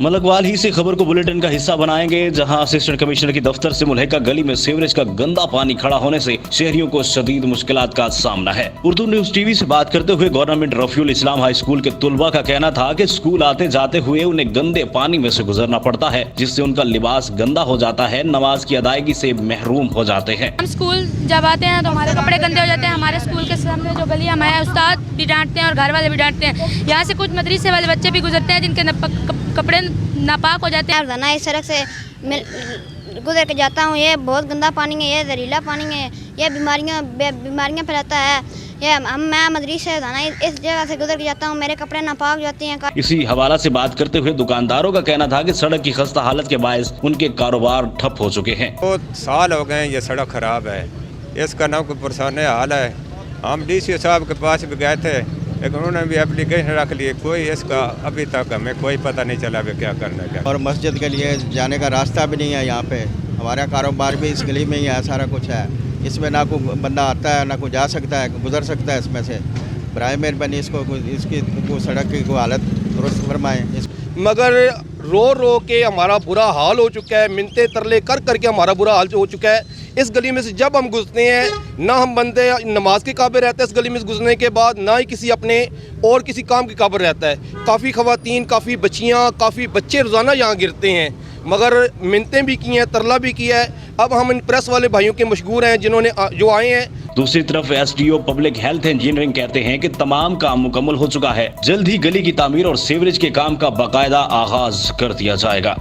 मलकवाल ही से खबर को बुलेटिन का हिस्सा बनाएंगे, जहां असिस्टेंट कमिश्नर की दफ्तर से मुल्हिका गली में सीवरेज का गंदा पानी खड़ा होने से शहरियों को शदीद मुश्किलात का सामना है। उर्दू न्यूज टीवी से बात करते हुए गवर्नमेंट रफीउल इस्लाम हाई स्कूल के तुलबा का कहना था कि स्कूल आते जाते हुए उन्हें गंदे पानी में से गुजरना पड़ता है, जिससे उनका लिबास गंदा हो जाता है, नमाज की अदायगी से महरूम हो जाते हैं। हम स्कूल जब आते हैं तो हमारे कपड़े गंदे हो जाते हैं। हमारे स्कूल के सामने जो गली हमारे उस्ताद भी डांटते हैं और घर वाले भी डांटते हैं। यहाँ से कुछ मदरसे वाले बच्चे भी गुजरते हैं जिनके कपड़े नापाक हो जाते हैं। रोजाना इस सड़क से गुजर के जाता हूँ। ये बहुत गंदा पानी है, ये जहरीला पानी है, ये बीमारियाँ फैलाता है। मैं मदरसे से रोजाना इस जगह से गुजर के जाता हूँ, मेरे कपड़े नापाक हो जाते हैं। इसी हवाला से बात करते हुए दुकानदारों का कहना था कि सड़क की खस्ता हालत के बायस उनके कारोबार ठप हो चुके हैं। 2 साल हो गए ये सड़क खराब है, इसका ना कोई परेशान हाल है। हम डीसी साहब के पास भी गए थे, लेकिन उन्होंने भी एप्लीकेशन रख ली, कोई इसका अभी तक हमें कोई पता नहीं चला भी क्या करना है। और मस्जिद के लिए जाने का रास्ता भी नहीं है यहाँ पे। हमारा कारोबार भी इस गली में ही है, सारा कुछ है। इसमें ना कोई बंदा आता है, ना कोई जा सकता है, गुजर सकता है इसमें से। बराए मेहरबानी इसकी सड़क की कोई हालत दुरुस्त फरमाएं। मगर रो के हमारा बुरा हाल हो चुका है, मिन्नतें तरले कर करके हमारा बुरा हाल हो चुका है। इस गली में से जब हम गुजरते हैं ना हम बंदे नमाज के काबिल रहते हैं, इस गली में से गुजरने के बाद ना ही किसी अपने और किसी काम के काबिल रहता है। काफ़ी ख़वातीन, काफ़ी बच्चियाँ, काफ़ी बच्चे रोज़ाना यहाँ गिरते हैं, मगर मिन्नतें भी की हैं, तरला भी किया है। अब हम इन प्रेस वाले भाइयों के मशहूर हैं जिन्होंने जो आए हैं। दूसरी तरफ एसडीओ पब्लिक हेल्थ इंजीनियरिंग कहते हैं कि तमाम काम मुकम्मल हो चुका है, जल्द ही गली की तामीर और सीवरेज के काम का बाकायदा आगाज कर दिया जाएगा।